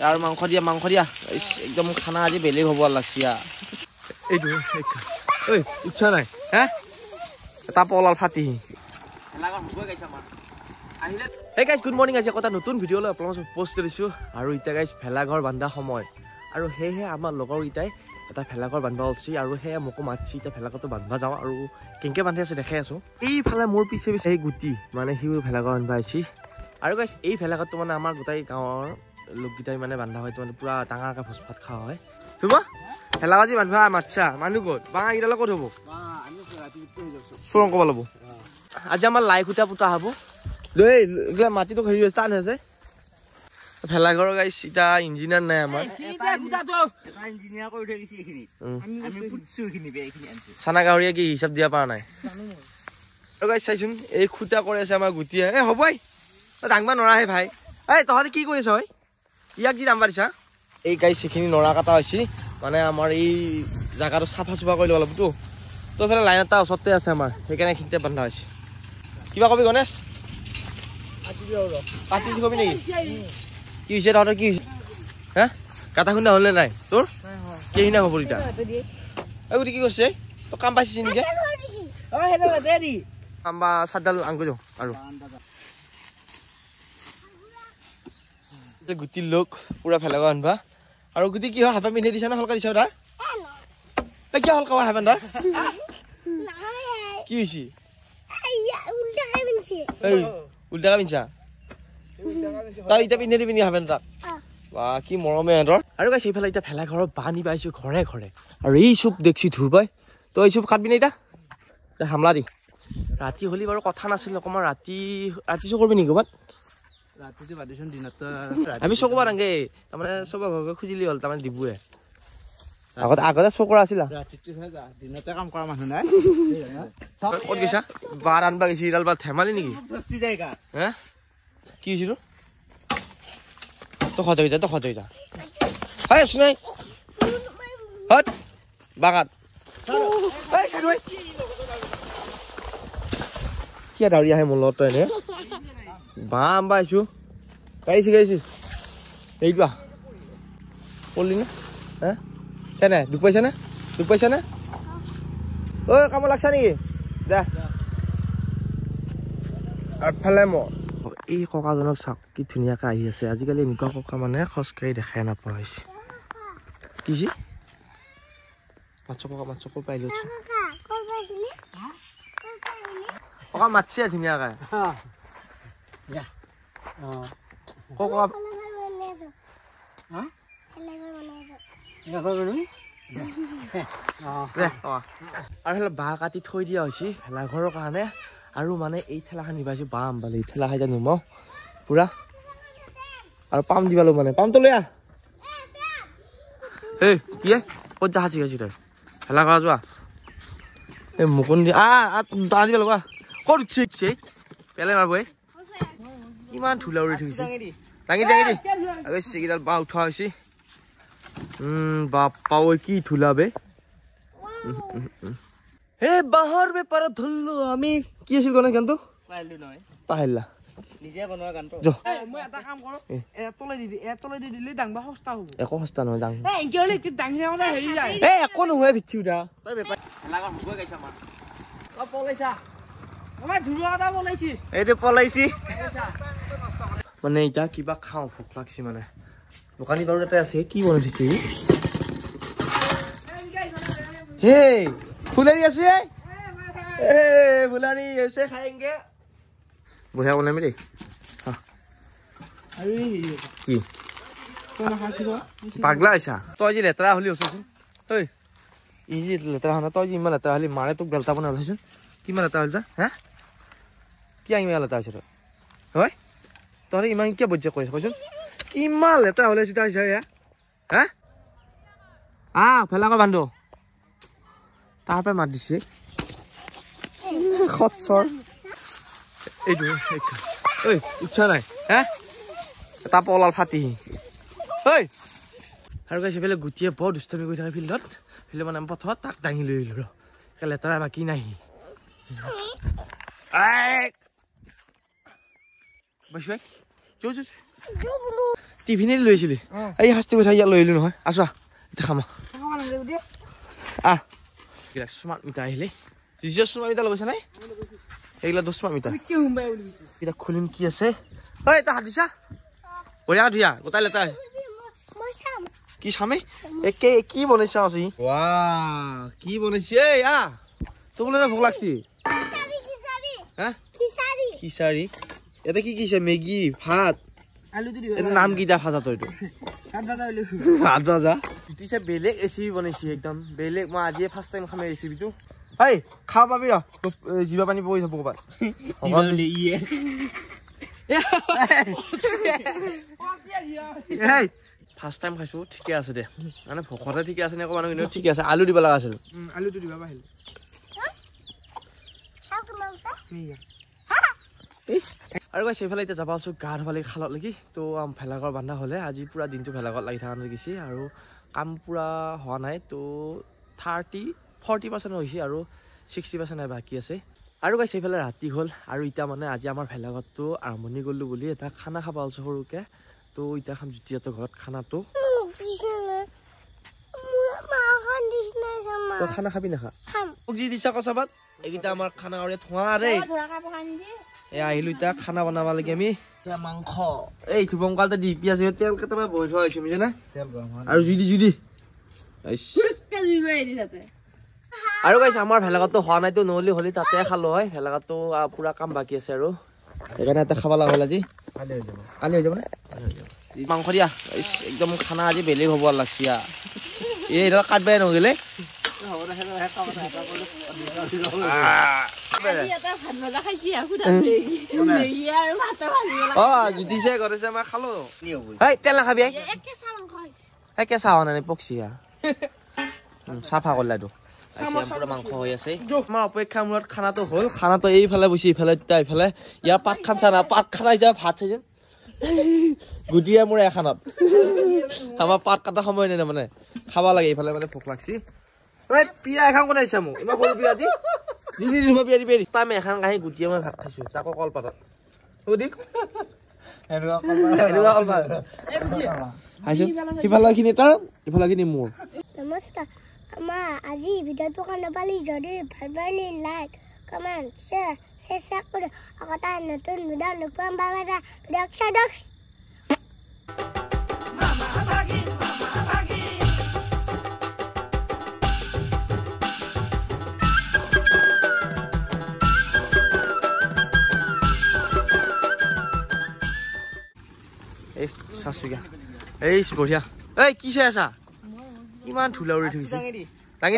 তাৰ মাংস দিয়া একদম খানা আজি বেলেগ হ'ব লাগছি এইটো ঐ ইচ্ছা নাই হা এটা পলাল ফাটি Hey guys, good morning. আজি কথা নতুন ভিডিও লৈ আপোনালোকক পোষ্ট কৰিছো আৰু ইটা গাইস ভেলাঘৰ বান্ধা সময় আৰু হেহে আমাৰ লগৰ ইটাই এটা ভেলাঘৰ বান্ধবা উঠছি আৰু হে মকো মাছি ইটা ভেলাঘৰটো বান্ধবা যাও আৰু কেনকে বান্ধি আছে দেখাই আছো এইফালে মোৰ পিছে এই গুটি মানে হিউ ভেলাঘৰ বান্ধবা আইছি আৰু গাইস এই ভেলাঘৰটো মানে আমাৰ গোটাই গাঁৱৰ লোকগিটাই মানে বান্ধা হয় মানে পুৰা ডাঙৰকৈ ভোজ ভাত খোৱা হয় তুবা ভেলাঘৰ বান্ধবা মাছা মানুহ ক'ত বাঙা ইডাল ক'ত হ'ব সুৰং ক'ব ল'ব আজি আমাৰ লাই খুটা পুতা হ'ব দে মাটি তো হেৰি স্থান আছে ভেলাঘৰ গাইস ইটা ইঞ্জিনিয়াৰ নাই আমাৰ ইঞ্জিনিয়াৰ কৰি থৈছি এখিনি আমি পুতছু এখিনি বে এখিনি আনছি সানা গাহৰিয়া কি হিচাপ দিয়া পা নাই আৰু গাইস চাইছুন এই খুটা কৰি আছে আমাৰ গুটিয়া এ হবই ডাংবা নৰা হে ভাই এই তহতে কি কৰিছ হয় ইয়াক যি দাম বাৰিছা এই গাইস এখিনি নৰা কাটা হৈছে মানে আমাৰ এই জাগাটো সাফা সুফা কৰি লব তো তো ফেলে লাইন এটা ওচৰতে আছে আমাৰ সেইকাৰণে খিতে বন্ধা হৈছে কিবা কবি গণেশ পাতি কবি নেকি কি হৈছে তহঁতৰ কি হৈছে হা কাটা খুন্দা হ'লে নাই তোৰ কেইনা হ'ব ইটা এই কি কৈছে তো কাম পাইছিস নেকি অ হেডাল দেৰি আম্বা সাদাল আঙ্গুল আৰু গুটি লোক পুৰা ফেলাগা আনবা আৰু গুটি কি হয় হাফা মিনে দিছা না হলকা দিছা তাৰ এ কি হলকা হাফা তাৰ কি হৈছে উল্টা কামিনছে এই উল্টা কামিনছা তাই ইটা পিনে দি পিনি হাবেন তাক বা কি মৰমে এতৰ আৰু গাইছ এইফালে ইটা ফেলা ঘৰৰ বানি পাইছো ঘৰে ঘৰে আৰু এই চুপ দেখছি ধুৰ পাই তো এই চুপ কাটবি না ইটা হামলা দি ৰাতি হলি বাৰু কথা নাছিল অকমান ৰাতি চো কৰবি নি কবাত ৰাতিটো বাদিছন দিনত আমি চকবা ৰাংগে তাৰমানে সব ভাবে খুজিলি হল তাৰমানে দিবুয়ে আগতে চকৰা আছিল ৰাতিটো দিনতে কাম কৰা মানুহ নাই ক'ত গৈছা বাৰ আনবা গৈছি ইডাল বা ধেমালি নেকি ধছি যায়গা হে কি হৈছিল তো খজই যা হাই শুনাই হট বাগাত এই সাইড কি দাউৰি আহে মলত এনে বাম বাইছো গাইছি এইবা পলি না হে কেনে দুখ পাইছা না ঐ কাম লাগছা নেকি দে আফালে ম এই ককাজনক চাওক কি ধুনীয়াকৈ আহি আছে আজিকালি এনেকুৱা ককা মানে খোজকাঢ়ি দেখাই নাপোৱা হৈছে কি মাছকো পাই লৈছো ককা মাতছে ধুনীয়াকৈ ককা আৰু বাঁহ কাটি থৈ দিয়া হৈছে ভেলাঘৰৰ কাৰণে আৰু মানে এই ঠেলাখন নিবাইছো বাম বালি এই ঠেলা খাই নুমাও পুৰা আৰু পাম দিবালো মানে পামটো লৈ আহ এই কি ক'ত যা হাঁচি তই ভেলা কৰা যোৱা এই মুকুন্দি টান দিব লগা ক'ত উঠিছে পেলাই মাৰিব ইমান ধূলা উৰি থৈছে দাঙি দি চিকিডাল বাঁহ উঠোৱা হৈছে বাপ্পা ঐ কি ধূলা বে হে বাঁহৰ বেপাৰত ধৰলো আমি কি আছিল গণেশ গানটো পাহৰিলা নিজে বনোৱা গানটো মই এটা কাম কৰো তলে দি দিলে ডাংবা সস্তা হ'ব একো সস্তা নহয় ডাং হেৰি যায় একো নহয় ভিত্তি উঠা তই বেপাৰ লাগা হ'ব গাইছা আমাৰ পলাইছা আমাৰ ধুৰুৱা এটা পলাইছি এইটো পলাইছি মানে এতিয়া কিবা খাওঁ ভোক লাগছি মানে দোকানী বাৰু এটা আছে কি বনাই দিছে হে ফুলাৰি আছে ফুলাৰি আছে খাইংগে বঢ়িয়া বনাবি দেই কি পাগলা আছা তই যি লেতেৰা হলি আছোচোন ঐ ই যি লেতেৰা হনা তই যি ইমান লেতেৰা হলি মাৰে তোক বেলতা বনাই আছোচোন কিমান লেতেৰা হলি হা কি ইমান লেতেৰা হৈছে তই হয় তহঁতে ইমান কিয় বজ্জা কৰিছ কচোন কিমান লেতেৰা হলে চিধা হৈছে হা ফেলাকৰ বান্ধো তাৰ পৰা মাত দিছে খচ্চৰ এইটো ঐ ইচ্ছা নাই হা এটা পলাল ফাটি ঐ আৰু গাইছে বেলেগ গুটিয়ে বৰ দুষ্টামি কৰি থাকে ফিল্ডত মানে পথত তাক দাঙি লৈ আহিলো লেতেৰা বাকী নাই বসবাই চো টিফিনে লৈছিলি এই শাস্তি কথা ইয়াত লৈ আহিলো নহয় আছোৱা এতিয়া খাম আহ স্মাৰ্ট মিটাৰ আহিলে স্মাৰ্ট মিটাৰ লগাইছে নাই এইগিলা স্মাৰ্ট মিটাৰ এতিয়া খুলিম কি আছে ঐ তই হাত দিছা বঢ়িয়া ধুইয়া গোটাই লেটা কি চামে একে কি বনাইছা আছে কি বনাইছে তোক বোলে ভোক লাগছি খিচাৰি এটা কি কিছে মেগী ভাত নাম কিটা ভাজা তই ভাত ভাজা পিছে বেলেগ ৰেচিপি বনাইছি একদম বেলেগ মই আজিয়ে ফাৰ্ষ্ট টাইম খাম ৰেচিপিটো হেই খাব পাবি ৰ জিভা পানী পৰি যাব ক'ৰবাত ফাৰ্ষ্ট টাইম খাইছো ঠিকে আছে দে মানে ভকতে ঠিকে আছে নে ক'ব কিন্তু ঠিকে আছে আলু দিব লগা আছিল আলুটো দিবা আহিল আৰু গাইছ এইফালে এতিয়া যাবা আছো গা ধুব লাগি খালত লাগি তো ভেলাঘৰ বান্ধা হ'লে আজি পুৰা দিনটো ভেলাঘৰত লাগি থকা লাগিছে আৰু কাম পুৰা হোৱা নাই তো 40% হৈছে আৰু 60% বাকী আছে আৰু গাইছ এইফালে ৰাতি হ'ল আৰু এতিয়া মানে আজি আমাৰ ভেলাঘৰটো আৰম্ভণি কৰিলোঁ বুলি এটা খানা খাব আছো সৰুকে তো এতিয়া খাম জুতিহঁতৰ ঘৰত খানাটো তই খানা খাবি নাখা মোক যি দিছা কচাবাত এইকেইটা আমাৰ খানা কৰি থোৱা ৰে আহিলো এতিয়া খানা বনাব লাগে আমি মাংস এই থুপংকালতে দি পিয়াজ তেল কেইটামান বহি থোৱা হৈছে বুজিছে না আৰু জুদি আৰু গাইছ আমাৰ ভেলাঘৰটো হোৱা নাইতো নহ'লে হ'লে তাতে খালো হয় ভেলাঘৰটো পুৰা কাম বাকী আছে আৰু সেইকাৰণে এটা খাব লগা হ'ল আজি কালি হৈ যাব নে মাংস দিয়া একদম খানা আজি বেলেগ হ'ব লাগছি এইডাল কাটবাই নগ'লে জুতিছে কৰিছে মই খালো তেল নাখাবি কেঁচা হোৱা নাই পকছি চাফা কৰিলাটো পুৰা মাংস হৈ আছে আমাৰ অপেক্ষা মূৰত খানাটো হ'ল খানাটো এইফালে বসি ইফালে ইফালে ইয়াৰ পাত খান চা না পাত খানা হিচাপে ভাত চাই যেন গুটিয়া মোৰ এখানত আমাৰ পাত কাটা সময় নাই মানে খাব লাগে ইফালে মানে ভোক লাগছি পিয়া এখন বনাইছা মোক ইমান সৰু পিয়া দি পিয়া দি পেৰি আমি এখন কাহি গুটিয়ে মই ভাত খাইছো তাকো কলপাতত ইফালে মোৰ নমস্কাৰ আমাৰ আজি ভিডিঅ'টো কাৰণে পালি যদি ভাল পালি লাইক কমেণ্ট শ্বেয়াৰ সাবস্ক্ৰাইব কৰি আকৌ তাৰ নতুন ভিডিঅ' লুকুৱাম পাবা এটা ভিডিঅ' চাই এই বঢ়িয়া এই কি চাই আছা ইমান ধূলা উৰি থৈছে দাঙি